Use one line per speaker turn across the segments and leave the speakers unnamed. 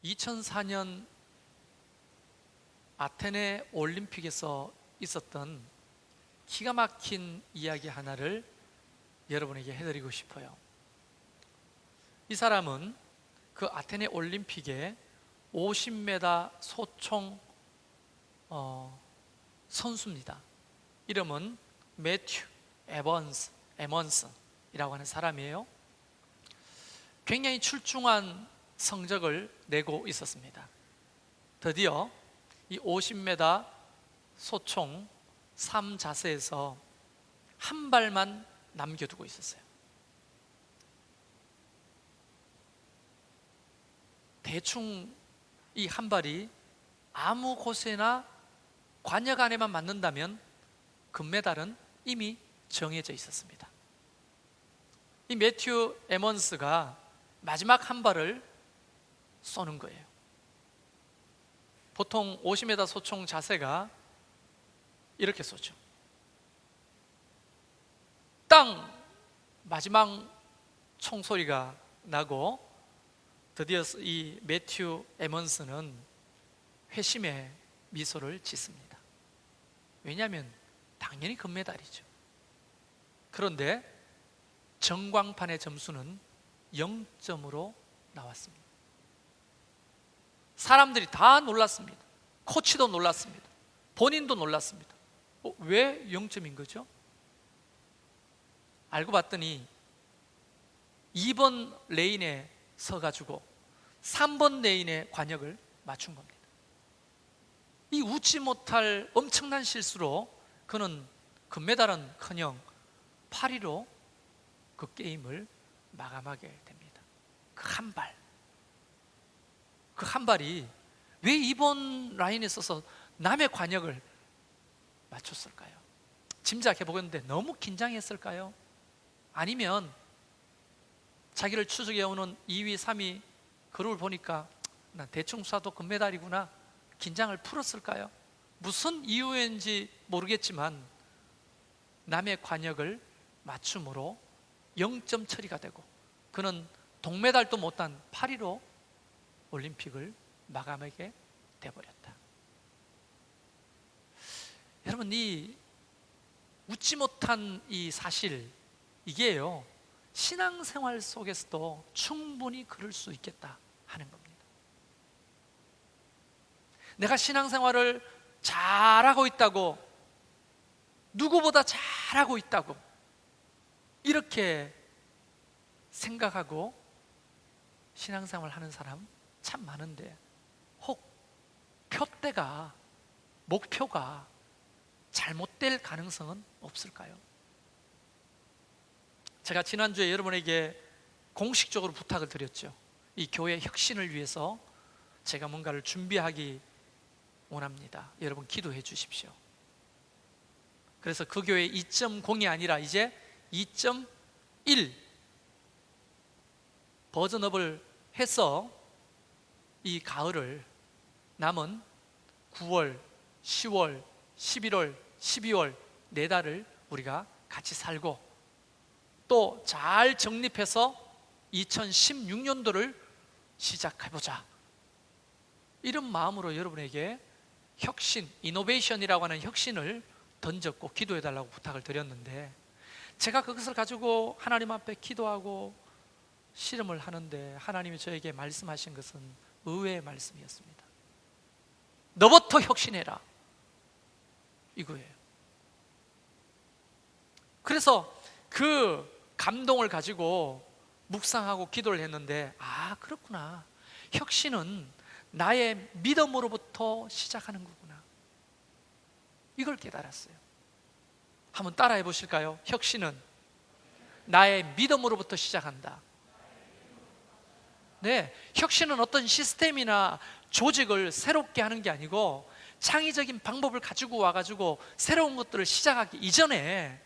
2004년 아테네 올림픽에서 있었던 기가 막힌 이야기 하나를 여러분에게 해드리고 싶어요. 이 사람은 그 아테네 올림픽에 50m 소총 선수입니다. 이름은 매튜 에먼슨이라고 하는 사람이에요. 굉장히 출중한 성적을 내고 있었습니다. 드디어 이 50m 소총 3자세에서 한 발만 남겨두고 있었어요. 대충 이 한 발이 아무 곳에나 관역 안에만 맞는다면 금메달은 이미 정해져 있었습니다. 이 매튜 에먼스가 마지막 한 발을 쏘는 거예요. 보통 50m 소총 자세가 이렇게 쏘죠. 땅! 마지막 총소리가 나고 드디어 이 매튜 에먼스는 회심의 미소를 짓습니다. 왜냐하면 당연히 금메달이죠. 그런데 전광판의 점수는 0점으로 나왔습니다. 사람들이 다 놀랐습니다. 코치도 놀랐습니다. 본인도 놀랐습니다. 왜 0점인 거죠? 알고 봤더니 2번 레인에 서가지고 3번 레인의 관역을 맞춘 겁니다. 이 웃지 못할 엄청난 실수로 그는 금메달은커녕 파리로 그 게임을 마감하게 됩니다. 그 한 발, 그 한 발이 왜 2번 라인에 서서 남의 관역을 맞췄을까요? 짐작해 보겠는데 너무 긴장했을까요? 아니면 자기를 추적해오는 2위, 3위 그룹을 보니까 난 대충 쏴도 금메달이구나 긴장을 풀었을까요? 무슨 이유인지 모르겠지만 남의 관역을 맞춤으로 0점 처리가 되고 그는 동메달도 못한 파리로 올림픽을 마감하게 돼버렸다. 여러분, 이 웃지 못한 이 사실, 이게요 신앙생활 속에서도 충분히 그럴 수 있겠다 하는 겁니다. 내가 신앙생활을 잘하고 있다고, 누구보다 잘하고 있다고 이렇게 생각하고 신앙생활 하는 사람 참 많은데 혹 표대가, 목표가 잘못될 가능성은 없을까요? 제가 지난주에 여러분에게 공식적으로 부탁을 드렸죠. 이 교회 혁신을 위해서 제가 뭔가를 준비하기 원합니다. 여러분 기도해 주십시오. 그래서 그 교회 2.0이 아니라 이제 2.1 버전업을 해서 이 가을을 남은 9월, 10월, 11월, 12월 4달을 우리가 같이 살고 또 잘 정립해서 2016년도를 시작해보자, 이런 마음으로 여러분에게 혁신, 이노베이션이라고 하는 혁신을 던졌고 기도해달라고 부탁을 드렸는데 제가 그것을 가지고 하나님 앞에 기도하고 씨름을 하는데 하나님이 저에게 말씀하신 것은 의외의 말씀이었습니다. 너부터 혁신해라, 이거예요. 그래서 그 감동을 가지고 묵상하고 기도를 했는데 그렇구나, 혁신은 나의 믿음으로부터 시작하는 거구나, 이걸 깨달았어요. 한번 따라해 보실까요? 혁신은 나의 믿음으로부터 시작한다. 네, 혁신은 어떤 시스템이나 조직을 새롭게 하는 게 아니고 창의적인 방법을 가지고 와가지고 새로운 것들을 시작하기 이전에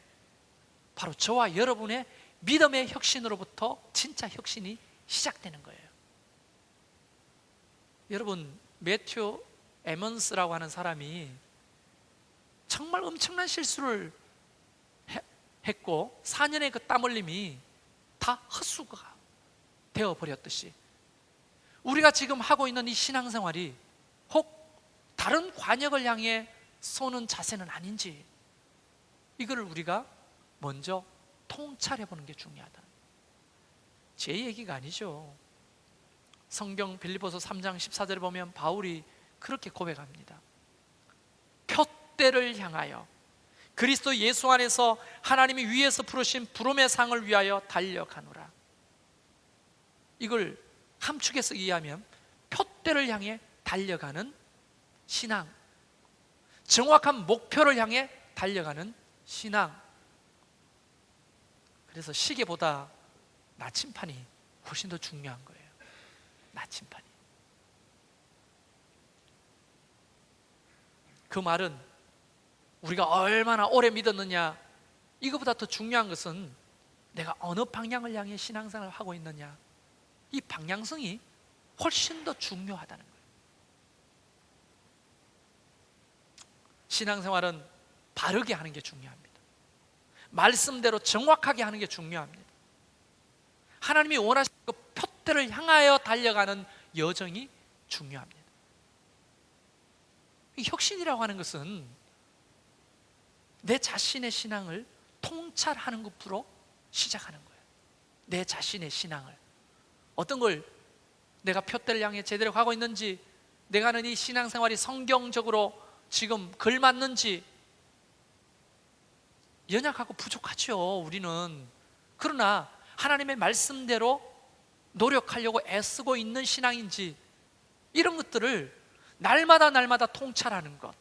바로 저와 여러분의 믿음의 혁신으로부터 진짜 혁신이 시작되는 거예요. 여러분, 매튜 에먼스라고 하는 사람이 정말 엄청난 실수를 했고 4년의 그 땀 흘림이 다 헛수고가 되어버렸듯이 우리가 지금 하고 있는 이 신앙생활이 혹 다른 관역을 향해 쏘는 자세는 아닌지, 이거를 우리가 먼저 통찰해 보는 게 중요하다. 제 얘기가 아니죠. 성경 빌립보서 3장 14절에 보면 바울이 그렇게 고백합니다. 표대를 향하여 그리스도 예수 안에서 하나님이 위에서 부르신 부름의 상을 위하여 달려가노라. 이걸 함축해서 이해하면 표대를 향해 달려가는 신앙, 정확한 목표를 향해 달려가는 신앙. 그래서 시계보다 나침판이 훨씬 더 중요한 거예요. 나침판이. 그 말은 우리가 얼마나 오래 믿었느냐, 이거보다 더 중요한 것은 내가 어느 방향을 향해 신앙생활을 하고 있느냐, 이 방향성이 훨씬 더 중요하다는 거예요. 신앙생활은 바르게 하는 게 중요합니다. 말씀대로 정확하게 하는 게 중요합니다. 하나님이 원하시는 그 표대를 향하여 달려가는 여정이 중요합니다. 이 혁신이라고 하는 것은 내 자신의 신앙을 통찰하는 것으로 시작하는 거예요. 내 자신의 신앙을, 어떤 걸 내가 표대를 향해 제대로 가고 있는지, 내가 하는 이 신앙생활이 성경적으로 지금 걸맞는지. 연약하고 부족하죠, 우리는. 그러나 하나님의 말씀대로 노력하려고 애쓰고 있는 신앙인지, 이런 것들을 날마다 통찰하는 것,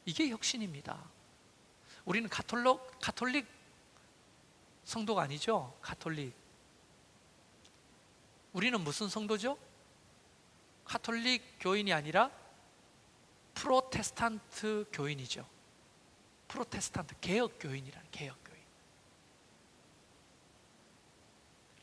이게 혁신입니다. 우리는 가톨릭 성도가 아니죠. 가톨릭. 우리는 무슨 성도죠? 가톨릭 교인이 아니라 프로테스탄트 교인이죠. 프로테스탄트 개혁 교인이라는, 개혁 교인.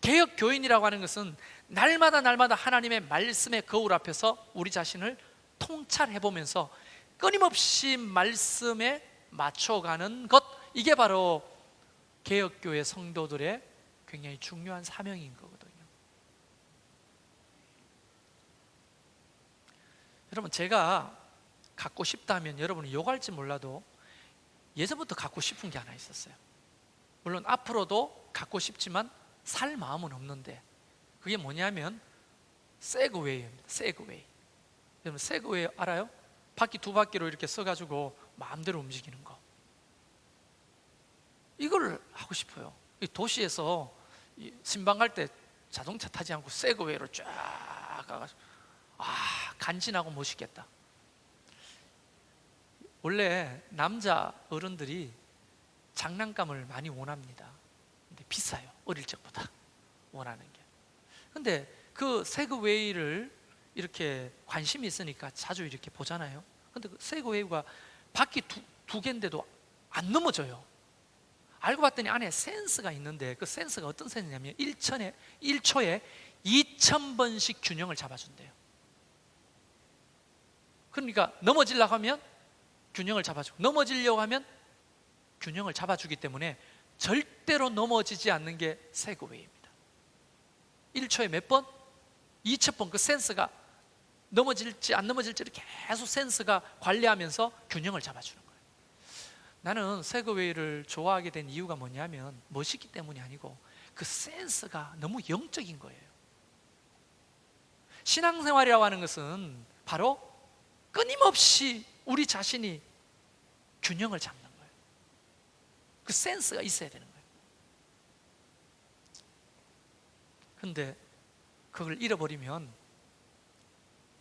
개혁 교인이라고 하는 것은 날마다 하나님의 말씀의 거울 앞에서 우리 자신을 통찰해 보면서 끊임없이 말씀에 맞춰가는 것, 이게 바로 개혁교회 성도들의 굉장히 중요한 사명인 거거든요. 여러분, 제가 갖고 싶다 하면 여러분이 욕할지 몰라도 예전부터 갖고 싶은 게 하나 있었어요. 물론 앞으로도 갖고 싶지만 살 마음은 없는데, 그게 뭐냐면 세그웨이입니다. 세그웨이. 여러분, 세그웨이 알아요? 바퀴 두 바퀴로 이렇게 써가지고 마음대로 움직이는 거. 이걸 하고 싶어요. 도시에서 신방 갈 때 자동차 타지 않고 세그웨이로 쫙 가가지고, 간지나고 멋있겠다. 원래 남자 어른들이 장난감을 많이 원합니다. 근데 비싸요, 어릴 적보다 원하는 게. 근데 그 세그웨이를 이렇게 관심이 있으니까 자주 이렇게 보잖아요. 근데 그 세그웨이가 바퀴 두 개인데도 안 넘어져요. 알고 봤더니 안에 센스가 있는데, 그 센스가 어떤 센스냐면 1초에 2000번씩 균형을 잡아준대요. 그러니까 넘어지려고 하면 균형을 잡아주고, 넘어지려고 하면 균형을 잡아주기 때문에 절대로 넘어지지 않는 게 세그웨이입니다. 1초에 몇 번? 2000번. 그 센스가 넘어질지 안 넘어질지를 계속 센스가 관리하면서 균형을 잡아주는 거예요. 나는 세그웨이를 좋아하게 된 이유가 뭐냐면 멋있기 때문이 아니고 그 센스가 너무 영적인 거예요. 신앙생활이라고 하는 것은 바로 끊임없이 우리 자신이 균형을 잡는 거예요. 그 센스가 있어야 되는 거예요. 근데 그걸 잃어버리면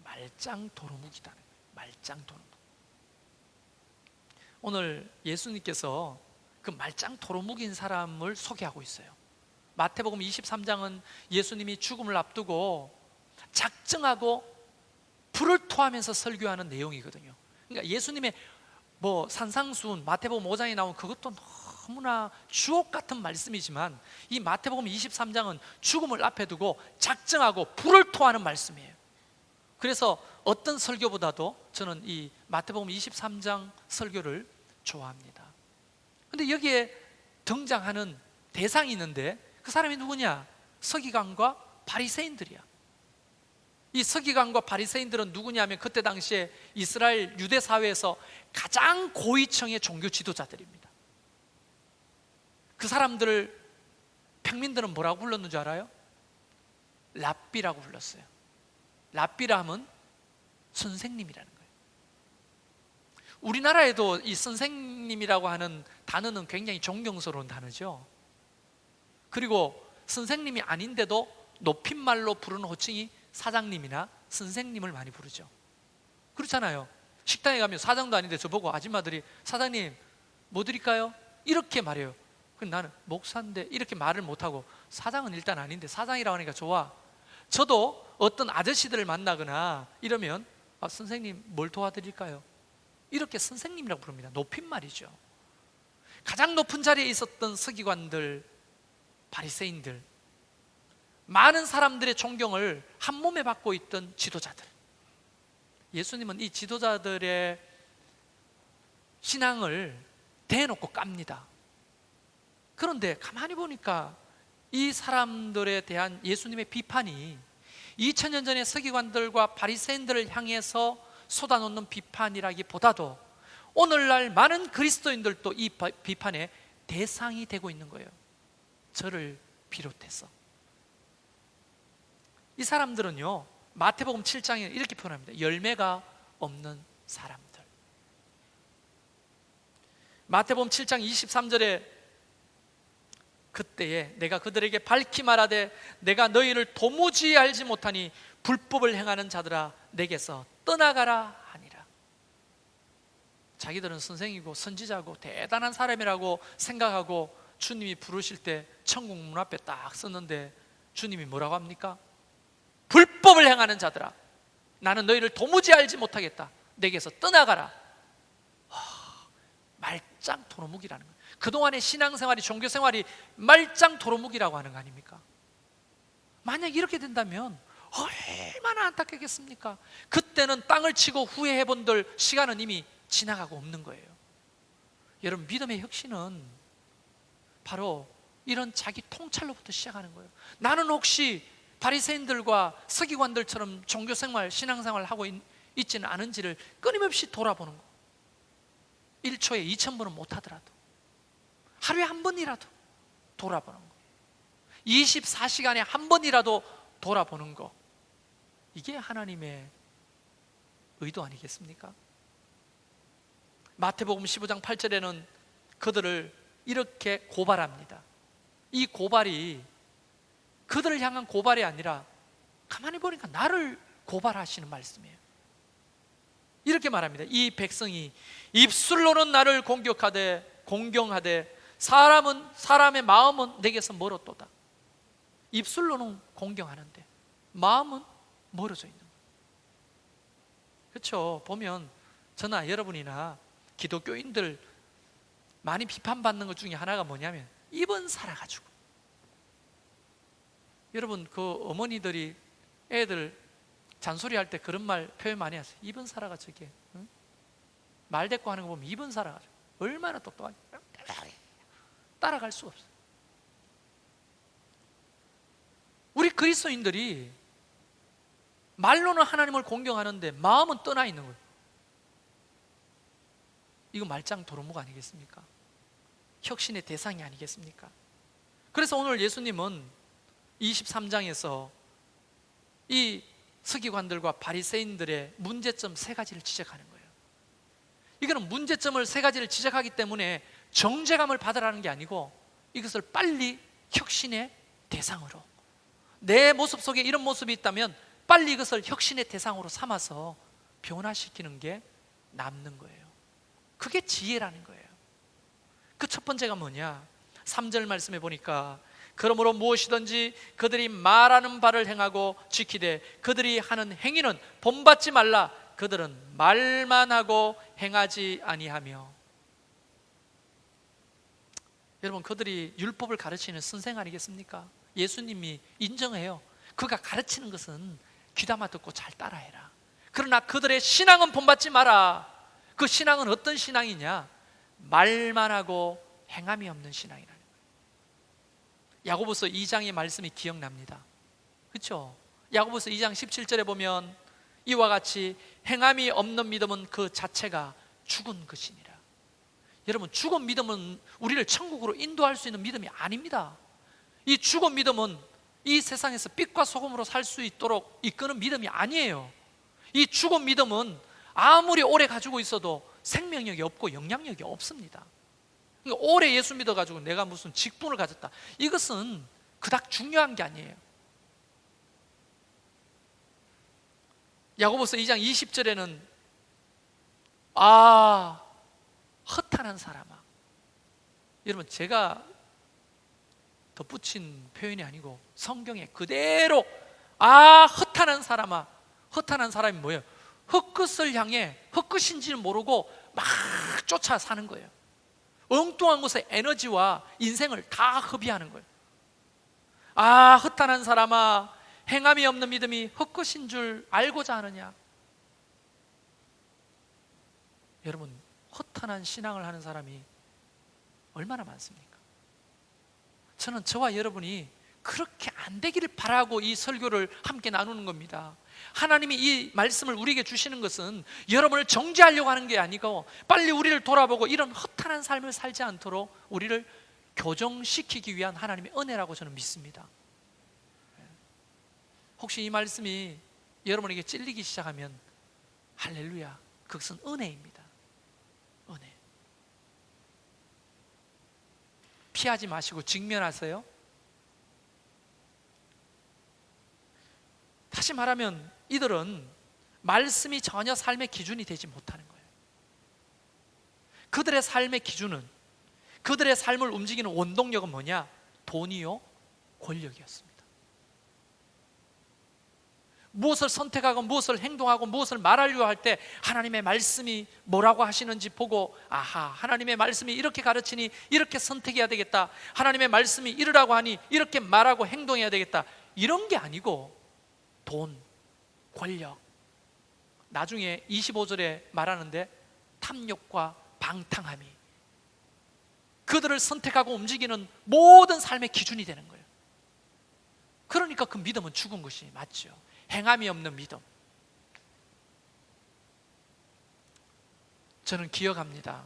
말짱 도루묵이다는 거예요. 말짱 도루묵. 오늘 예수님께서 그 말짱 도루묵인 사람을 소개하고 있어요. 마태복음 23장은 예수님이 죽음을 앞두고 작정하고 불을 토하면서 설교하는 내용이거든요. 그러니까 예수님의 산상수훈, 마태복음 5장에 나온 그것도 너무나 주옥 같은 말씀이지만, 이 마태복음 23장은 죽음을 앞에 두고 작정하고 불을 토하는 말씀이에요. 그래서 어떤 설교보다도 저는 이 마태복음 23장 설교를 좋아합니다. 근데 여기에 등장하는 대상이 있는데 그 사람이 누구냐? 서기관과 바리새인들이야. 이 서기관과 바리새인들은 누구냐면 그때 당시에 이스라엘 유대 사회에서 가장 고위층의 종교 지도자들입니다. 그 사람들을 평민들은 뭐라고 불렀는 줄 알아요? 랍비라고 불렀어요. 랍비라 하면 선생님이라는 거예요. 우리나라에도 이 선생님이라고 하는 단어는 굉장히 존경스러운 단어죠. 그리고 선생님이 아닌데도 높임말로 부르는 호칭이 사장님이나 선생님을 많이 부르죠. 그렇잖아요. 식당에 가면 사장도 아닌데 저보고 아줌마들이 사장님 뭐 드릴까요? 이렇게 말해요. 그럼 나는 목사인데 이렇게 말을 못하고 사장은 일단 아닌데 사장이라고 하니까 좋아. 저도 어떤 아저씨들을 만나거나 이러면 선생님 뭘 도와드릴까요? 이렇게 선생님이라고 부릅니다. 높임말이죠. 가장 높은 자리에 있었던 서기관들, 바리새인들, 많은 사람들의 존경을 한 몸에 받고 있던 지도자들. 예수님은 이 지도자들의 신앙을 대놓고 깝니다. 그런데 가만히 보니까 이 사람들에 대한 예수님의 비판이 2000년 전의 서기관들과 바리새인들을 향해서 쏟아놓는 비판이라기보다도 오늘날 많은 그리스도인들도 이 비판의 대상이 되고 있는 거예요. 저를 비롯해서. 이 사람들은요, 마태복음 7장에 이렇게 표현합니다. 열매가 없는 사람들. 마태복음 7장 23절에 그때에 내가 그들에게 밝히 말하되 내가 너희를 도무지 알지 못하니 불법을 행하는 자들아 내게서 떠나가라 하니라. 자기들은 선생이고 선지자고 대단한 사람이라고 생각하고 주님이 부르실 때 천국 문 앞에 딱 섰는데 주님이 뭐라고 합니까? 불법을 행하는 자들아 나는 너희를 도무지 알지 못하겠다. 내게서 떠나가라. 말짱 도루묵이라는 거예요. 그동안의 신앙생활이, 종교생활이 말짱 도루묵이라고 하는 거 아닙니까? 만약 이렇게 된다면 얼마나 안타깝겠습니까? 그때는 땅을 치고 후회해본들 시간은 이미 지나가고 없는 거예요. 여러분, 믿음의 혁신은 바로 이런 자기 통찰로부터 시작하는 거예요. 나는 혹시 바리새인들과 서기관들처럼 종교생활, 신앙생활을 하고 있지는 않은지를 끊임없이 돌아보는 거. 1초에 2000번은 못하더라도 하루에 한 번이라도 돌아보는 거, 24시간에 한 번이라도 돌아보는 거, 이게 하나님의 의도 아니겠습니까? 마태복음 15장 8절에는 그들을 이렇게 고발합니다. 이 고발이 그들을 향한 고발이 아니라 가만히 보니까 나를 고발하시는 말씀이에요. 이렇게 말합니다. 이 백성이 입술로는 나를 공경하되 사람의 마음은 내게서 멀었도다. 입술로는 공경하는데 마음은 멀어져 있는 거예요. 그렇죠? 보면 저나 여러분이나 기독교인들 많이 비판받는 것 중에 하나가 뭐냐면 입은 살아가지고. 여러분, 그 어머니들이 애들 잔소리할 때 그런 말 표현 많이 하세요. 입은 살아가지고. 응? 말 대꾸 하는 거 보면 입은 살아가지고 얼마나 똑똑하지? 따라갈 수가 없어요. 우리 그리스도인들이 말로는 하나님을 공경하는데 마음은 떠나 있는 거예요. 이거 말짱 도루묵 아니겠습니까? 혁신의 대상이 아니겠습니까? 그래서 오늘 예수님은 23장에서 이 서기관들과 바리새인들의 문제점 3가지를 지적하는 거예요. 이거는 문제점을 3가지를 지적하기 때문에 정죄감을 받으라는 게 아니고 이것을 빨리 혁신의 대상으로, 내 모습 속에 이런 모습이 있다면 빨리 이것을 혁신의 대상으로 삼아서 변화시키는 게 남는 거예요. 그게 지혜라는 거예요. 그 첫 번째가 뭐냐? 3절 말씀에 보니까 그러므로 무엇이든지 그들이 말하는 바를 행하고 지키되 그들이 하는 행위는 본받지 말라. 그들은 말만 하고 행하지 아니하며. 여러분, 그들이 율법을 가르치는 선생 아니겠습니까? 예수님이 인정해요. 그가 가르치는 것은 귀담아 듣고 잘 따라해라. 그러나 그들의 신앙은 본받지 마라. 그 신앙은 어떤 신앙이냐? 말만 하고 행함이 없는 신앙이라는 거예요. 야고보서 2장의 말씀이 기억납니다. 그렇죠? 야고보서 2장 17절에 보면 이와 같이 행함이 없는 믿음은 그 자체가 죽은 것이니라. 여러분, 죽은 믿음은 우리를 천국으로 인도할 수 있는 믿음이 아닙니다. 이 죽은 믿음은 이 세상에서 빛과 소금으로 살 수 있도록 이끄는 믿음이 아니에요. 이 죽은 믿음은 아무리 오래 가지고 있어도 생명력이 없고 영향력이 없습니다. 그러니까 오래 예수 믿어가지고 내가 무슨 직분을 가졌다, 이것은 그닥 중요한 게 아니에요. 야고보서 2장 20절에는 허탄한 사람아, 여러분, 제가 덧붙인 표현이 아니고 성경에 그대로 허탄한 사람아, 허탄한 사람이 뭐예요? 흙끝을 향해 흙끝인지는 모르고 막 쫓아 사는 거예요. 엉뚱한 곳에 에너지와 인생을 다 허비하는 거예요. 허탄한 사람아, 행함이 없는 믿음이 흙끝인 줄 알고자 하느냐. 여러분, 허탄한 신앙을 하는 사람이 얼마나 많습니까? 저는 저와 여러분이 그렇게 안 되기를 바라고 이 설교를 함께 나누는 겁니다. 하나님이 이 말씀을 우리에게 주시는 것은 여러분을 정죄하려고 하는 게 아니고 빨리 우리를 돌아보고 이런 허탄한 삶을 살지 않도록 우리를 교정시키기 위한 하나님의 은혜라고 저는 믿습니다. 혹시 이 말씀이 여러분에게 찔리기 시작하면 할렐루야, 그것은 은혜입니다. 은혜. 피하지 마시고 직면하세요. 다시 말하면 이들은 말씀이 전혀 삶의 기준이 되지 못하는 거예요. 그들의 삶의 기준은, 그들의 삶을 움직이는 원동력은 뭐냐? 돈이요, 권력이었습니다. 무엇을 선택하고 무엇을 행동하고 무엇을 말하려고 할 때 하나님의 말씀이 뭐라고 하시는지 보고, 하나님의 말씀이 이렇게 가르치니 이렇게 선택해야 되겠다, 하나님의 말씀이 이러라고 하니 이렇게 말하고 행동해야 되겠다, 이런 게 아니고 돈, 권력. 나중에 25절에 말하는데 탐욕과 방탕함이 그들을 선택하고 움직이는 모든 삶의 기준이 되는 거예요. 그러니까 그 믿음은 죽은 것이 맞죠. 행함이 없는 믿음. 저는 기억합니다.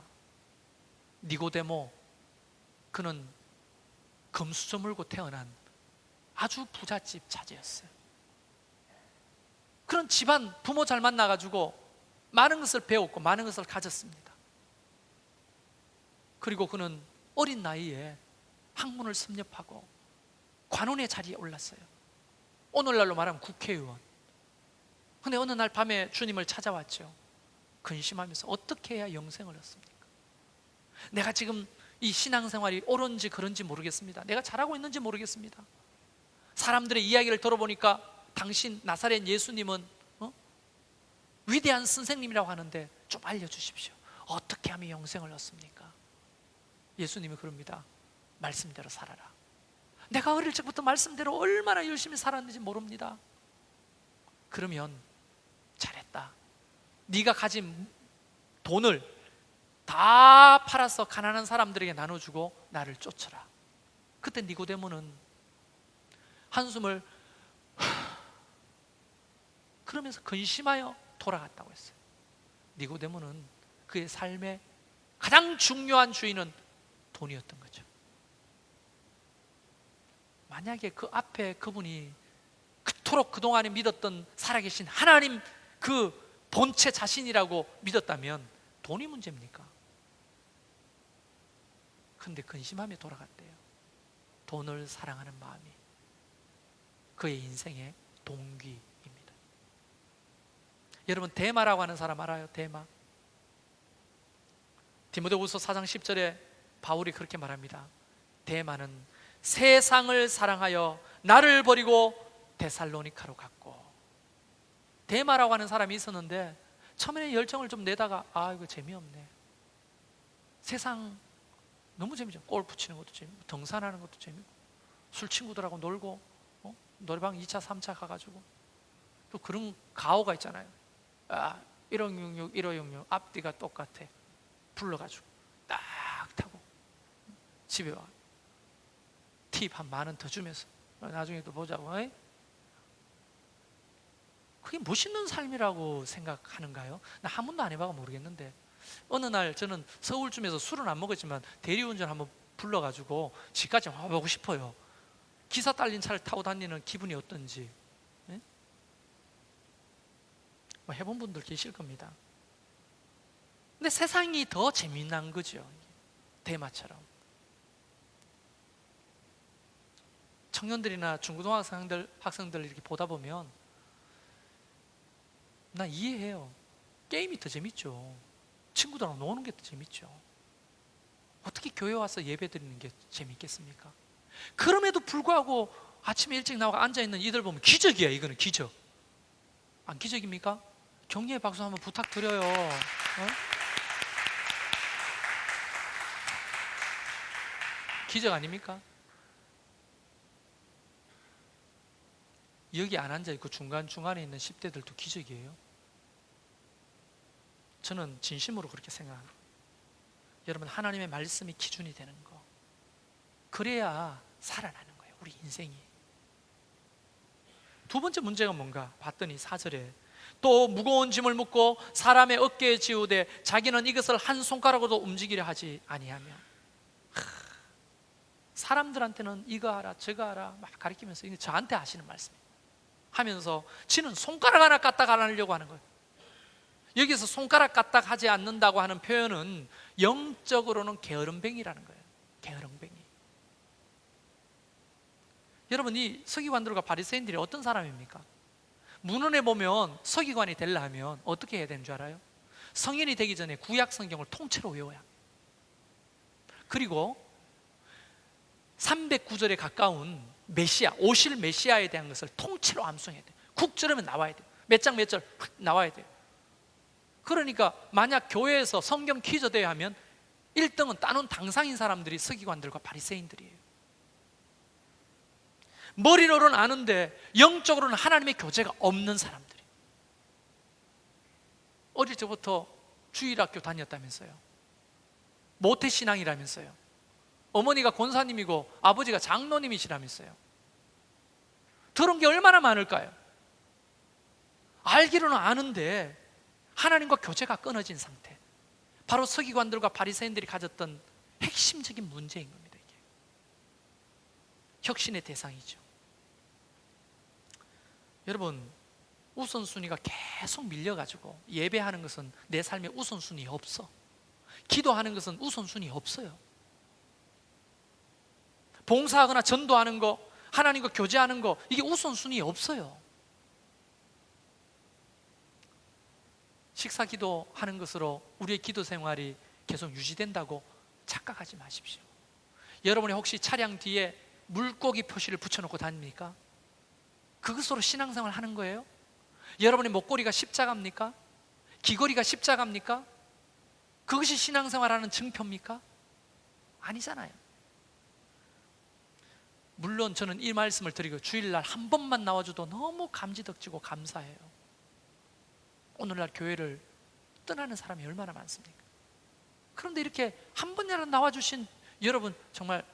니고데모, 그는 금수 저물고 태어난 아주 부잣집 자제였어요. 그런 집안, 부모 잘 만나가지고 많은 것을 배웠고 많은 것을 가졌습니다. 그리고 그는 어린 나이에 학문을 섭렵하고 관원의 자리에 올랐어요. 오늘날로 말하면 국회의원. 근데 어느 날 밤에 주님을 찾아왔죠. 근심하면서 어떻게 해야 영생을 얻습니까? 내가 지금 이 신앙생활이 옳은지 그런지 모르겠습니다. 내가 잘하고 있는지 모르겠습니다. 사람들의 이야기를 들어보니까 당신 나사렛 예수님은 위대한 선생님이라고 하는데 좀 알려주십시오. 어떻게 하면 영생을 얻습니까? 예수님이 그럽니다. 말씀대로 살아라. 내가 어릴 적부터 말씀대로 얼마나 열심히 살았는지 모릅니다. 그러면 잘했다. 네가 가진 돈을 다 팔아서 가난한 사람들에게 나눠주고 나를 쫓아라. 그때 니고데모는 한숨을 그러면서 근심하여 돌아갔다고 했어요. 니고데모는 그의 삶의 가장 중요한 주인은 돈이었던 거죠. 만약에 그 앞에 그분이 그토록 그동안에 믿었던 살아계신 하나님 그 본체 자신이라고 믿었다면 돈이 문제입니까? 근데 근심하며 돌아갔대요. 돈을 사랑하는 마음이 그의 인생의 동기입니다. 여러분, 데마라고 하는 사람 알아요? 데마. 디모데후서 4장 10절에 바울이 그렇게 말합니다. 데마는 세상을 사랑하여 나를 버리고 데살로니카로 갔고. 데마라고 하는 사람이 있었는데 처음에는 열정을 좀 내다가 이거 재미없네. 세상 너무 재미죠. 골프 치는 것도 재미있고 등산하는 것도 재미있고 술 친구들하고 놀고 노래방 2차 3차 가가지고 또 그런 가오가 있잖아요. 1566 1566 앞뒤가 똑같아. 불러가지고 딱 타고 집에 와. 팁 한 10,000원 더 주면서 나중에 또 보자고. 그게 멋있는 삶이라고 생각하는가요? 나 한 번도 안 해봐가 모르겠는데, 어느 날 저는 서울쯤에서 술은 안 먹었지만 대리운전 한번 불러가지고 집까지 와보고 싶어요. 기사 딸린 차를 타고 다니는 기분이 어떤지. 네? 뭐 해본 분들 계실 겁니다. 근데 세상이 더 재미난 거죠. 대마처럼. 청년들이나 학생들 이렇게 보다 보면 나 이해해요. 게임이 더 재밌죠. 친구들하고 노는 게 더 재밌죠. 어떻게 교회 와서 예배 드리는 게 재밌겠습니까? 그럼에도 불구하고 아침에 일찍 나와 앉아있는 이들 보면 기적이야. 이거는 기적. 안 기적입니까? 격려의 박수 한번 부탁드려요. 기적 아닙니까? 여기 안 앉아있고 중간중간에 있는 10대들도 기적이에요. 저는 진심으로 그렇게 생각합니다. 여러분, 하나님의 말씀이 기준이 되는 거, 그래야 살아나는 거예요, 우리 인생이. 두 번째 문제가 뭔가 봤더니 4절에 또 무거운 짐을 묻고 사람의 어깨에 지우되 자기는 이것을 한 손가락으로도 움직이려 하지 아니하며. 사람들한테는 이거 하라 저거 하라 막 가르치면서 이게 저한테 하시는 말씀이에요. 하면서 지는 손가락 하나 까딱 안 하려고 하는 거예요. 여기서 손가락 까딱 하지 않는다고 하는 표현은 영적으로는 게으름뱅이라는 거예요. 게으름뱅이. 여러분, 이 서기관들과 바리새인들이 어떤 사람입니까? 문헌에 보면 서기관이 되려면 어떻게 해야 되는 줄 알아요? 성인이 되기 전에 구약 성경을 통째로 외워야 합니다. 그리고 309절에 가까운 메시아, 오실 메시아에 대한 것을 통째로 암송해야 돼요. 국절하면 나와야 돼요. 몇 장 몇 절 나와야 돼요. 그러니까 만약 교회에서 성경 퀴즈 대회 하면 1등은 따놓은 당상인 사람들이 서기관들과 바리새인들이에요. 머리로는 아는데 영적으로는 하나님의 교제가 없는 사람들이. 어릴 때부터 주일학교 다녔다면서요. 모태신앙이라면서요. 어머니가 권사님이고 아버지가 장로님이시라면서요. 들은 게 얼마나 많을까요? 알기로는 아는데 하나님과 교제가 끊어진 상태. 바로 서기관들과 바리새인들이 가졌던 핵심적인 문제인 겁니다. 이게 혁신의 대상이죠. 여러분, 우선순위가 계속 밀려가지고 예배하는 것은 내 삶에 우선순위 없어. 기도하는 것은 우선순위 없어요. 봉사하거나 전도하는 거, 하나님과 교제하는 거, 이게 우선순위 없어요. 식사 기도하는 것으로 우리의 기도 생활이 계속 유지된다고 착각하지 마십시오. 여러분이 혹시 차량 뒤에 물고기 표시를 붙여놓고 다닙니까? 그것으로 신앙생활 하는 거예요? 여러분의 목걸이가 십자가입니까? 귀걸이가 십자가입니까? 그것이 신앙생활하는 증표입니까? 아니잖아요. 물론 저는 이 말씀을 드리고 주일날 한 번만 나와줘도 너무 감지덕지고 감사해요. 오늘날 교회를 떠나는 사람이 얼마나 많습니까? 그런데 이렇게 한 번이라도 나와주신 여러분 정말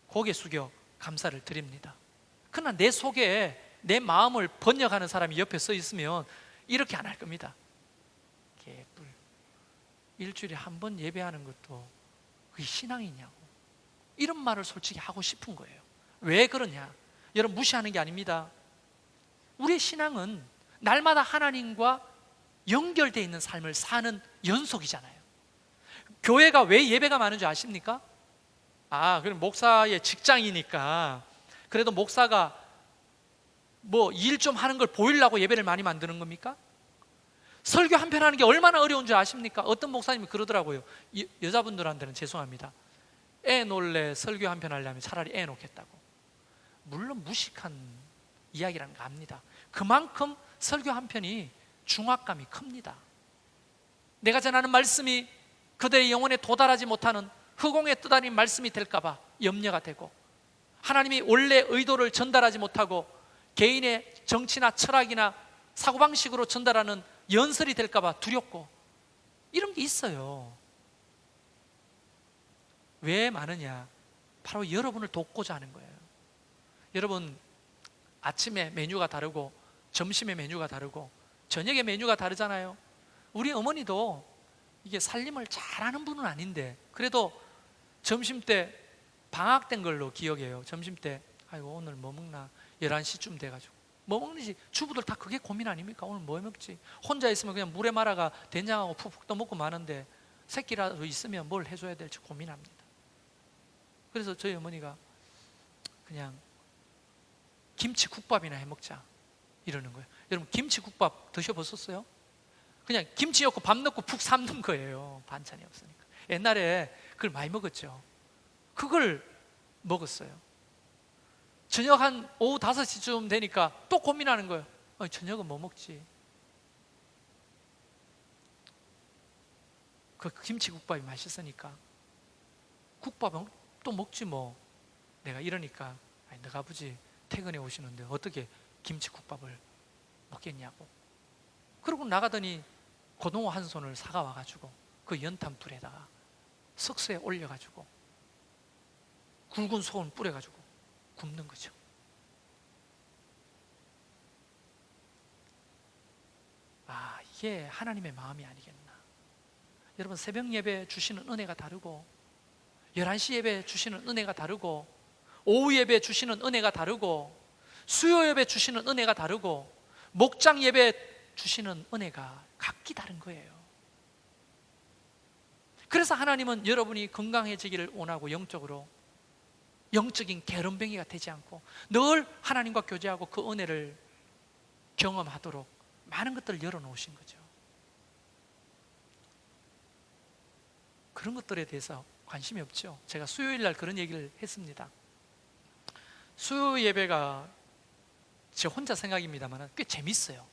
고개 숙여 감사를 드립니다. 그러나 내 속에 내 마음을 번역하는 사람이 옆에 서 있으면 이렇게 안 할 겁니다. 개뿔, 일주일에 한 번 예배하는 것도 그게 신앙이냐고, 이런 말을 솔직히 하고 싶은 거예요. 왜 그러냐? 여러분, 무시하는 게 아닙니다. 우리의 신앙은 날마다 하나님과 연결되어 있는 삶을 사는 연속이잖아요. 교회가 왜 예배가 많은 줄 아십니까? 그럼 목사의 직장이니까 그래도 목사가 뭐 일 좀 하는 걸 보이려고 예배를 많이 만드는 겁니까? 설교 한 편 하는 게 얼마나 어려운 줄 아십니까? 어떤 목사님이 그러더라고요. 여자분들한테는 죄송합니다. 애 놀래 설교 한 편 하려면 차라리 애 놓겠다고. 물론 무식한 이야기라는 거 압니다. 그만큼 설교 한 편이 중압감이 큽니다. 내가 전하는 말씀이 그들의 영혼에 도달하지 못하는 흑공에 떠다니는 말씀이 될까봐 염려가 되고, 하나님이 원래 의도를 전달하지 못하고 개인의 정치나 철학이나 사고방식으로 전달하는 연설이 될까봐 두렵고, 이런 게 있어요. 왜 많으냐? 바로 여러분을 돕고자 하는 거예요. 여러분, 아침에 메뉴가 다르고 점심의 메뉴가 다르고 저녁의 메뉴가 다르잖아요. 우리 어머니도 이게 살림을 잘하는 분은 아닌데 그래도 점심 때 방학된 걸로 기억해요. 점심 때 아이고 오늘 뭐 먹나 11시쯤 돼가지고 뭐 먹는지 주부들 다 그게 고민 아닙니까? 오늘 뭐 먹지? 혼자 있으면 그냥 물에 말아가 된장하고 푹푹 떠먹고 마는데 새끼라도 있으면 뭘 해줘야 될지 고민합니다. 그래서 저희 어머니가 그냥 김치국밥이나 해먹자 이러는 거예요. 여러분 김치국밥 드셔보셨어요? 그냥 김치 넣고 밥 넣고 푹 삶는 거예요. 반찬이 없으니까. 옛날에 그걸 많이 먹었죠. 그걸 먹었어요. 저녁 한 오후 5시쯤 되니까 또 고민하는 거예요. 저녁은 뭐 먹지? 그 김치국밥이 맛있으니까 국밥은 또 먹지 뭐. 내가 이러니까 너가 아버지 퇴근해 오시는데 어떻게 김치국밥을 먹겠냐고. 그러고 나가더니 고등어 한 손을 사가 와가지고 그 연탄 불에다가 석쇠에 올려가지고 굵은 소금 뿌려가지고 굽는 거죠. 아, 이게 하나님의 마음이 아니겠나. 여러분 새벽 예배 주시는 은혜가 다르고 11시 예배 주시는 은혜가 다르고 오후 예배 주시는 은혜가 다르고 수요 예배 주시는 은혜가 다르고 목장 예배 주시는 은혜가 각기 다른 거예요. 그래서 하나님은 여러분이 건강해지기를 원하고 영적인 게으름뱅이가 되지 않고 늘 하나님과 교제하고 그 은혜를 경험하도록 많은 것들을 열어놓으신 거죠. 그런 것들에 대해서 관심이 없죠. 제가 수요일 날 그런 얘기를 했습니다. 수요 예배가 제 혼자 생각입니다만 꽤 재밌어요.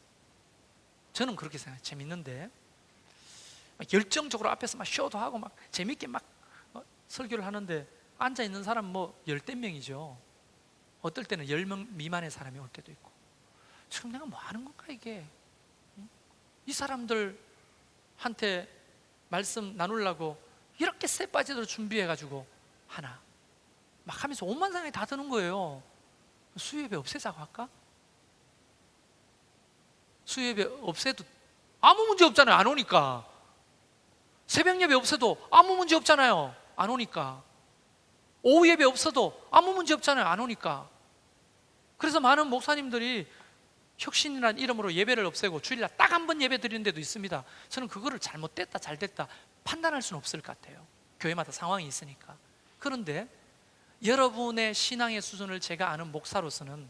저는 그렇게 생각해요. 재밌는데 열정적으로 앞에서 막 쇼도 하고 막 재밌게 막 설교를 하는데 앉아 있는 사람 뭐 10대 명이죠. 어떨 때는 10명 미만의 사람이 올 때도 있고 지금 내가 뭐 하는 건가 이게. 이 사람들한테 말씀 나누려고 이렇게 쎄 빠지도록 준비해가지고 하나 막 하면서 온만 생각이 다 드는 거예요. 수요예배 없애자고 할까? 수요예배 없애도 아무 문제 없잖아요. 안 오니까. 새벽예배 없어도 아무 문제 없잖아요. 안 오니까. 오후 예배 없어도 아무 문제 없잖아요. 안 오니까. 그래서 많은 목사님들이 혁신이라는 이름으로 예배를 없애고 주일날 딱 한 번 예배 드리는 데도 있습니다. 저는 그거를 잘못됐다 잘됐다 판단할 수는 없을 것 같아요. 교회마다 상황이 있으니까. 그런데 여러분의 신앙의 수준을 제가 아는 목사로서는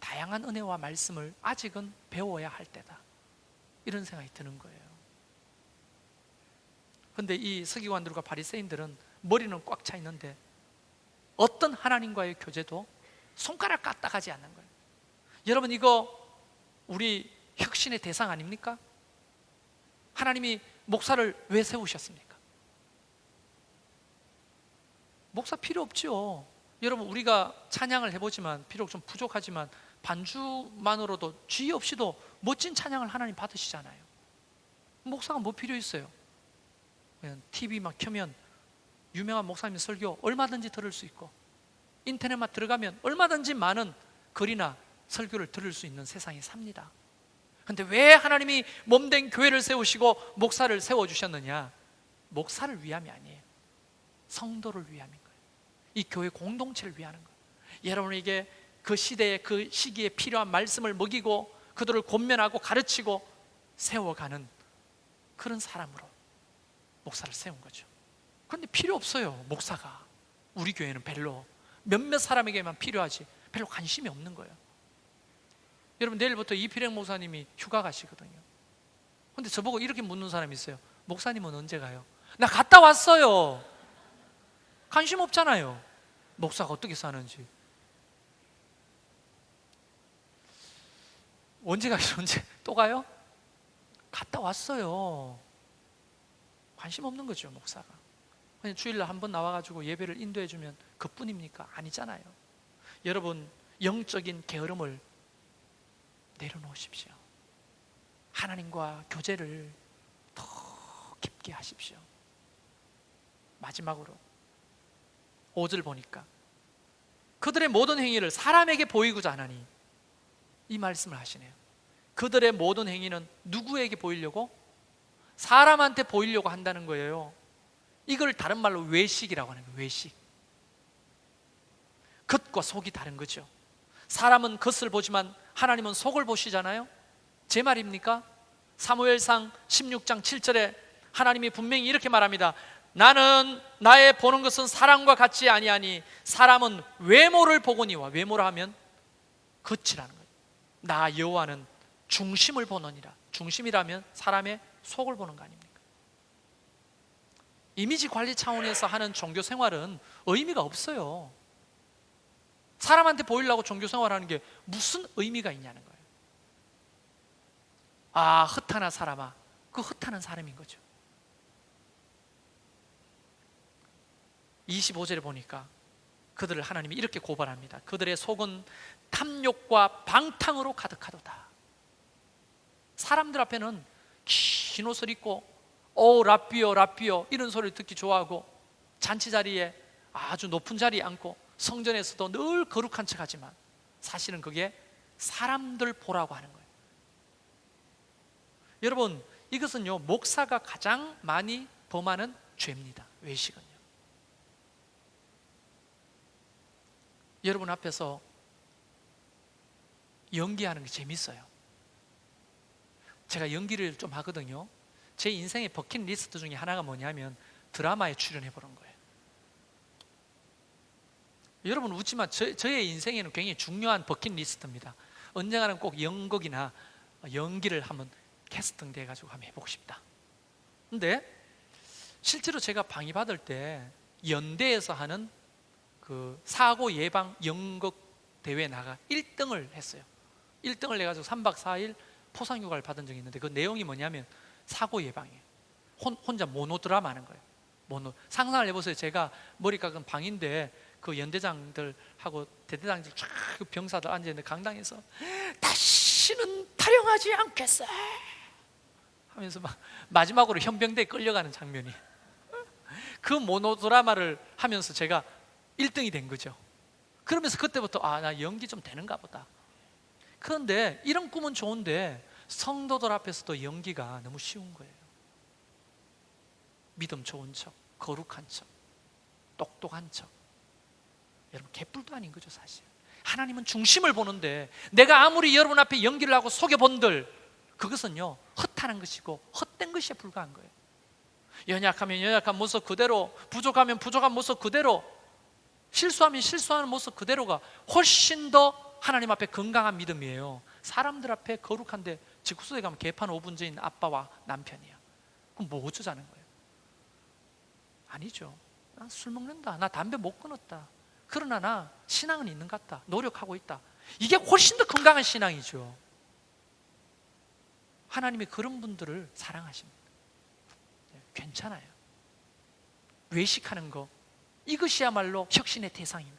다양한 은혜와 말씀을 아직은 배워야 할 때다, 이런 생각이 드는 거예요. 그런데 이 서기관들과 바리새인들은 머리는 꽉 차 있는데 어떤 하나님과의 교제도 손가락 까딱하지 않는 거예요. 여러분 이거 우리 혁신의 대상 아닙니까? 하나님이 목사를 왜 세우셨습니까? 목사 필요 없죠. 여러분 우리가 찬양을 해보지만 비록 좀 부족하지만 반주만으로도 지혜 없이도 멋진 찬양을 하나님 받으시잖아요. 목사가 뭐 필요 있어요? 그냥 TV만 켜면 유명한 목사님 설교 얼마든지 들을 수 있고 인터넷만 들어가면 얼마든지 많은 글이나 설교를 들을 수 있는 세상에 삽니다. 그런데 왜 하나님이 몸된 교회를 세우시고 목사를 세워주셨느냐? 목사를 위함이 아니에요. 성도를 위함인 거예요. 이 교회 공동체를 위하는 거예요. 여러분에게 그 시대에 그 시기에 필요한 말씀을 먹이고 그들을 권면하고 가르치고 세워가는 그런 사람으로 목사를 세운 거죠. 그런데 필요 없어요. 목사가 우리 교회는 별로 몇몇 사람에게만 필요하지 별로 관심이 없는 거예요. 여러분 내일부터 이필행 목사님이 휴가 가시거든요. 그런데 저보고 이렇게 묻는 사람이 있어요. 목사님은 언제 가요? 나 갔다 왔어요. 관심 없잖아요. 목사가 어떻게 사는지. 언제 가요? 언제? 또 가요? 갔다 왔어요. 관심 없는 거죠, 목사가. 그냥 주일날 한 번 나와가지고 예배를 인도해주면 그뿐입니까? 아니잖아요. 여러분 영적인 게으름을 내려놓으십시오. 하나님과 교제를 더 깊게 하십시오. 마지막으로 5절 보니까 그들의 모든 행위를 사람에게 보이고자 하나니 이 말씀을 하시네요. 그들의 모든 행위는 누구에게 보이려고? 사람한테 보이려고 한다는 거예요. 이걸 다른 말로 외식이라고 하는 거예요. 외식. 겉과 속이 다른 거죠. 사람은 겉을 보지만 하나님은 속을 보시잖아요. 제 말입니까? 사무엘상 16장 7절에 하나님이 분명히 이렇게 말합니다. 나는 나의 보는 것은 사람과 같지 아니하니 사람은 외모를 보거니와, 외모라 하면 겉이라는 거예요. 나 여호와는 중심을 보느니라. 중심이라면 사람의 속을 보는 거 아닙니까? 이미지 관리 차원에서 하는 종교 생활은 의미가 없어요. 사람한테 보이려고 종교 생활하는 게 무슨 의미가 있냐는 거예요. 아, 헛하나 사람아. 그 헛하는 사람인 거죠. 25절에 보니까 그들을 하나님이 이렇게 고발합니다. 그들의 속은 탐욕과 방탕으로 가득하도다. 사람들 앞에는 긴 옷을 입고 오 라삐오 라삐오 이런 소리를 듣기 좋아하고, 잔치 자리에 아주 높은 자리에 앉고, 성전에서도 늘 거룩한 척 하지만 사실은 그게 사람들 보라고 하는 거예요. 여러분, 이것은요 목사가 가장 많이 범하는 죄입니다. 외식은요. 여러분 앞에서 연기하는 게 재밌어요. 제가 연기를 좀 하거든요. 제 인생의 버킷리스트 중에 하나가 뭐냐면 드라마에 출연해 보는 거예요. 여러분 웃지만 저의 인생에는 굉장히 중요한 버킷리스트입니다. 언젠가는 꼭 연극이나 연기를 한번 캐스팅 돼가지고 한번 해보고 싶다. 근데 실제로 제가 방위 받을 때 연대에서 하는 그 사고 예방 연극 대회에 나가 1등을 했어요. 1등을 해가지고 3박 4일 포상휴가를 받은 적이 있는데, 그 내용이 뭐냐면 사고 예방이에요. 혼자 모노 드라마 하는 거예요. 모노. 상상을 해보세요. 제가 머리 깎은 방인데 그 연대장들하고 대대장들 쫙 병사들 앉아있는데 강당에서 다시는 탈영하지 않겠어 하면서 막 마지막으로 현병대에 끌려가는 장면이, 그 모노 드라마를 하면서 제가 1등이 된 거죠. 그러면서 그때부터 아, 나 연기 좀 되는가 보다. 그런데 이런 꿈은 좋은데 성도들 앞에서도 연기가 너무 쉬운 거예요. 믿음 좋은 척, 거룩한 척, 똑똑한 척. 여러분 개뿔도 아닌 거죠 사실. 하나님은 중심을 보는데 내가 아무리 여러분 앞에 연기를 하고 속여본들 그것은요 헛하는 것이고 헛된 것에 불과한 거예요. 연약하면 연약한 모습 그대로, 부족하면 부족한 모습 그대로, 실수하면 실수하는 모습 그대로가 훨씬 더 하나님 앞에 건강한 믿음이에요. 사람들 앞에 거룩한데 집구석에 가면 개판 5분 전인 아빠와 남편이야. 그럼 뭐 어쩌자는 거예요? 아니죠. 나 술 먹는다, 나 담배 못 끊었다, 그러나 나 신앙은 있는 것 같다, 노력하고 있다. 이게 훨씬 더 건강한 신앙이죠. 하나님이 그런 분들을 사랑하십니다. 괜찮아요. 외식하는 거, 이것이야말로 혁신의 대상입니다.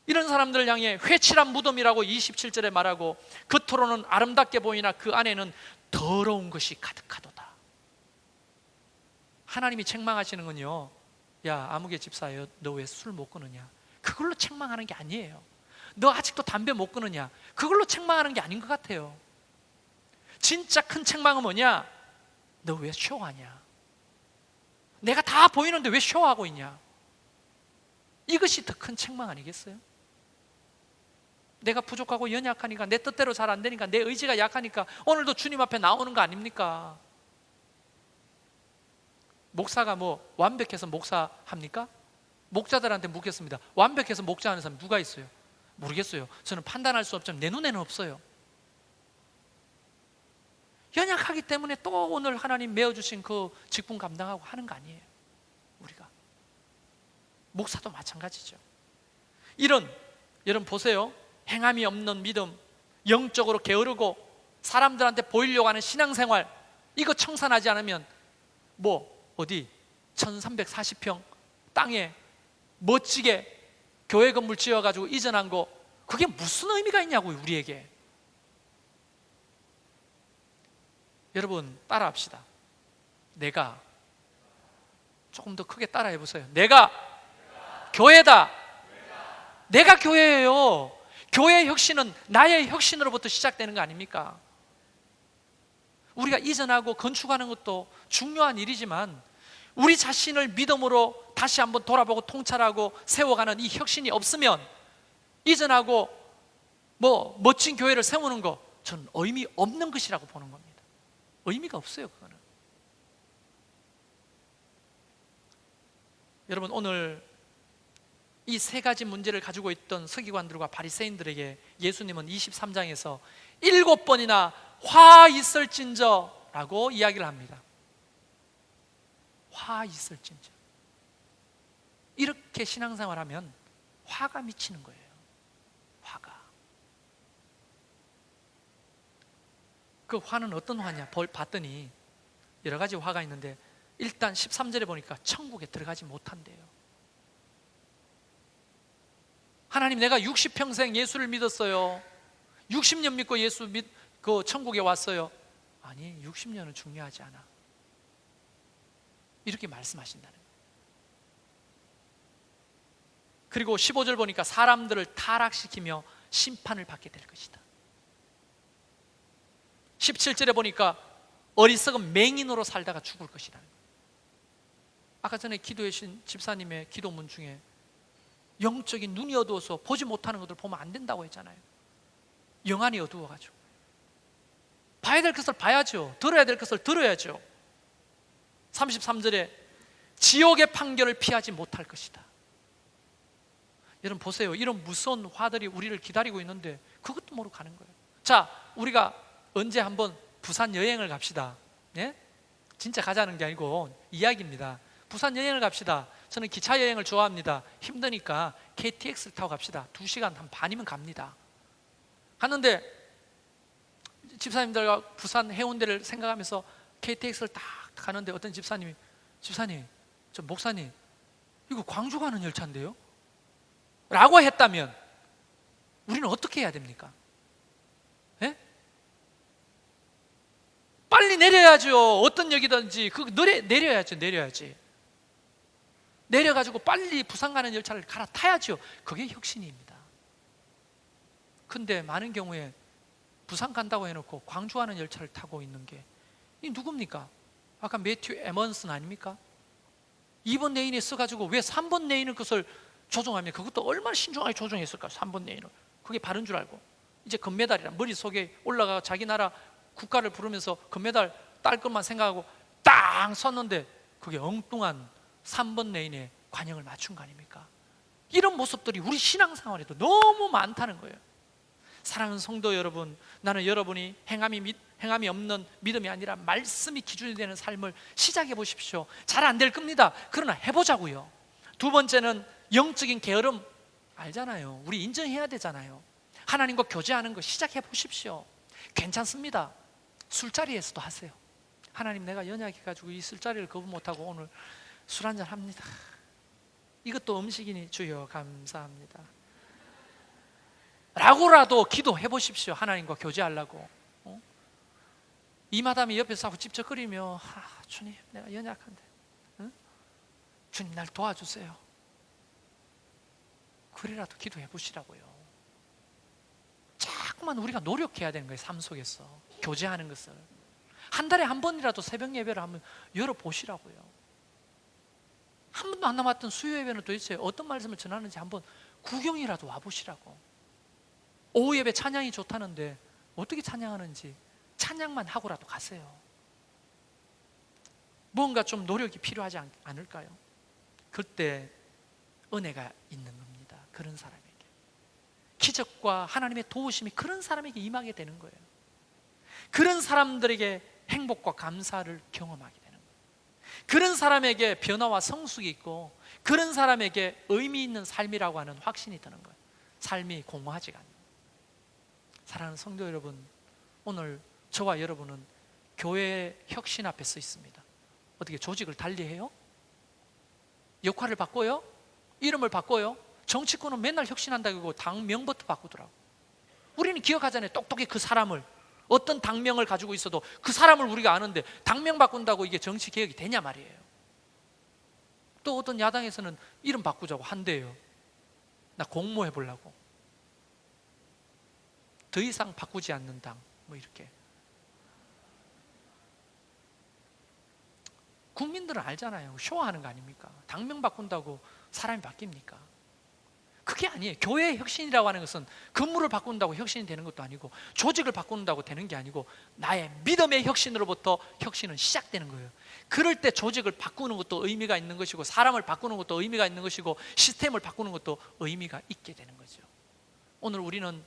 이런 사람들을 향해 회칠한 무덤이라고 27절에 말하고, 겉으로는 아름답게 보이나 그 안에는 더러운 것이 가득하도다. 하나님이 책망하시는 건요, 야 아무개 집사여, 너 왜 술 못 끊느냐, 그걸로 책망하는 게 아니에요. 너 아직도 담배 못 끊느냐, 그걸로 책망하는 게 아닌 것 같아요. 진짜 큰 책망은 뭐냐, 너 왜 쇼하냐, 내가 다 보이는데 왜 쇼하고 있냐. 이것이 더 큰 책망 아니겠어요? 내가 부족하고 연약하니까, 내 뜻대로 잘 안 되니까, 내 의지가 약하니까 오늘도 주님 앞에 나오는 거 아닙니까? 목사가 뭐 완벽해서 목사합니까? 목자들한테 묻겠습니다. 완벽해서 목자하는 사람 누가 있어요? 모르겠어요. 저는 판단할 수 없지만 내 눈에는 없어요. 연약하기 때문에 또 오늘 하나님 메어주신 그 직분 감당하고 하는 거 아니에요. 우리가 목사도 마찬가지죠. 이런, 여러분 보세요, 행함이 없는 믿음, 영적으로 게으르고 사람들한테 보이려고 하는 신앙생활, 이거 청산하지 않으면 뭐 어디 1340평 땅에 멋지게 교회 건물 지어가지고 이전한 거, 그게 무슨 의미가 있냐고요 우리에게. 여러분 따라합시다. 내가, 조금 더 크게 따라해 보세요. 내가 교회다. 내가 교회예요. 교회 혁신은 나의 혁신으로부터 시작되는 거 아닙니까? 우리가 이전하고 건축하는 것도 중요한 일이지만 우리 자신을 믿음으로 다시 한번 돌아보고 통찰하고 세워가는 이 혁신이 없으면 이전하고 멋진 교회를 세우는 거 저는 의미 없는 것이라고 보는 겁니다. 의미가 없어요, 그거는. 여러분, 오늘 이 세 가지 문제를 가지고 있던 서기관들과 바리새인들에게 예수님은 23장에서 7번이나 화 있을진저 라고 이야기를 합니다. 화 있을진저. 이렇게 신앙생활하면 화가 미치는 거예요. 화가. 그 화는 어떤 화냐? 봤더니 여러 가지 화가 있는데 일단 13절에 보니까 천국에 들어가지 못한대요. 하나님, 내가 60평생 예수를 믿었어요. 60년 믿고 그 천국에 왔어요. 아니, 60년은 중요하지 않아. 이렇게 말씀하신다는 거예요. 그리고 15절 보니까 사람들을 타락시키며 심판을 받게 될 것이다. 17절에 보니까 어리석은 맹인으로 살다가 죽을 것이다. 아까 전에 기도해 주신 집사님의 기도문 중에 영적인 눈이 어두워서 보지 못하는 것들 보면 안 된다고 했잖아요. 영안이 어두워가지고 봐야 될 것을 봐야죠. 들어야 될 것을 들어야죠. 33절에 지옥의 판결을 피하지 못할 것이다. 여러분 보세요. 이런 무서운 화들이 우리를 기다리고 있는데 그것도 모르고 가는 거예요. 자, 우리가 언제 한번 부산 여행을 갑시다. 예? 진짜 가자는 게 아니고 이야기입니다. 부산 여행을 갑시다. 저는 기차 여행을 좋아합니다. 힘드니까 KTX를 타고 갑시다. 2시간 한 반이면 갑니다. 갔는데 집사님들과 부산 해운대를 생각하면서 KTX를 딱 가는데 어떤 집사님, 저 목사님, 이거 광주 가는 열차인데요? 라고 했다면 우리는 어떻게 해야 됩니까? 예? 빨리 내려야죠. 어떤 역이든지 내려야지. 내려가지고 빨리 부산 가는 열차를 갈아타야죠. 그게 혁신입니다. 근데 많은 경우에 부산 간다고 해놓고 광주 가는 열차를 타고 있는 게 이 누굽니까? 아까 매튜 에먼슨 아닙니까? 2번 레인에 써가지고 왜 3번 레인을 그것을 조종합니까? 그것도 얼마나 신중하게 조종했을까? 3번 레인을. 그게 바른 줄 알고 이제 금메달이란 머릿속에 올라가 자기 나라 국가를 부르면서 금메달 딸 것만 생각하고 땅 섰는데 그게 엉뚱한 3번 레인에 관역을 맞춘 거 아닙니까? 이런 모습들이 우리 신앙생활에도 너무 많다는 거예요. 사랑하는 성도 여러분, 나는 여러분이 행함이 없는 믿음이 아니라 말씀이 기준이 되는 삶을 시작해 보십시오. 잘 안 될 겁니다. 그러나 해보자고요. 두 번째는 영적인 게으름 알잖아요. 우리 인정해야 되잖아요. 하나님과 교제하는 거 시작해 보십시오. 괜찮습니다. 술자리에서도 하세요. 하나님, 내가 연약해가지고 이 술자리를 거부 못하고 오늘 술 한잔 합니다. 이것도 음식이니 주여 감사합니다 라고라도 기도해 보십시오. 하나님과 교제하려고. 이 마담이 옆에서 하고 찝쩍거리며 주님, 내가 연약한데 주님, 날 도와주세요. 그래라도 기도해 보시라고요. 자꾸만 우리가 노력해야 되는 거예요. 삶 속에서 교제하는 것을 한 달에 한 번이라도 새벽 예배를 한번 열어보시라고요. 한 번도 안 남았던 수요 예배는 도대체 어떤 말씀을 전하는지 한번 구경이라도 와보시라고. 오후 예배 찬양이 좋다는데 어떻게 찬양하는지 찬양만 하고라도 가세요. 뭔가 좀 노력이 필요하지 않을까요? 그때 은혜가 있는 겁니다. 그런 사람에게 기적과 하나님의 도우심이 그런 사람에게 임하게 되는 거예요. 그런 사람들에게 행복과 감사를 경험하게 되는 거예요. 그런 사람에게 변화와 성숙이 있고 그런 사람에게 의미 있는 삶이라고 하는 확신이 드는 거예요. 삶이 공허하지가 않아요. 사랑하는 성도 여러분, 오늘 저와 여러분은 교회 혁신 앞에 서 있습니다. 어떻게 조직을 달리해요? 역할을 바꿔요? 이름을 바꿔요? 정치권은 맨날 혁신한다고 당명부터 바꾸더라고. 우리는 기억하잖아요. 똑똑히 그 사람을, 어떤 당명을 가지고 있어도 그 사람을 우리가 아는데 당명 바꾼다고 이게 정치 개혁이 되냐 말이에요. 또 어떤 야당에서는 이름 바꾸자고 한대요. 나 공모해 보려고. 더 이상 바꾸지 않는 당, 뭐 이렇게. 국민들은 알잖아요. 쇼하는 거 아닙니까? 당명 바꾼다고 사람이 바뀝니까? 그게 아니에요. 교회의 혁신이라고 하는 것은 건물을 바꾼다고 혁신이 되는 것도 아니고, 조직을 바꾼다고 되는 게 아니고, 나의 믿음의 혁신으로부터 혁신은 시작되는 거예요. 그럴 때 조직을 바꾸는 것도 의미가 있는 것이고, 사람을 바꾸는 것도 의미가 있는 것이고, 시스템을 바꾸는 것도 의미가 있게 되는 거죠. 오늘 우리는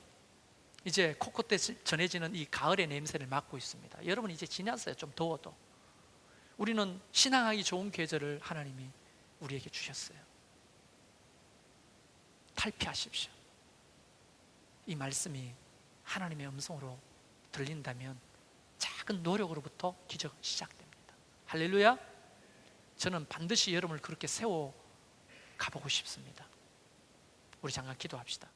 이제 코코때 전해지는 이 가을의 냄새를 맡고 있습니다. 여러분, 이제 지났어요. 좀 더워도. 우리는 신앙하기 좋은 계절을 하나님이 우리에게 주셨어요. 탈피하십시오. 이 말씀이 하나님의 음성으로 들린다면 작은 노력으로부터 기적은 시작됩니다. 할렐루야. 저는 반드시 여러분을 그렇게 세워 가보고 싶습니다. 우리 잠깐 기도합시다.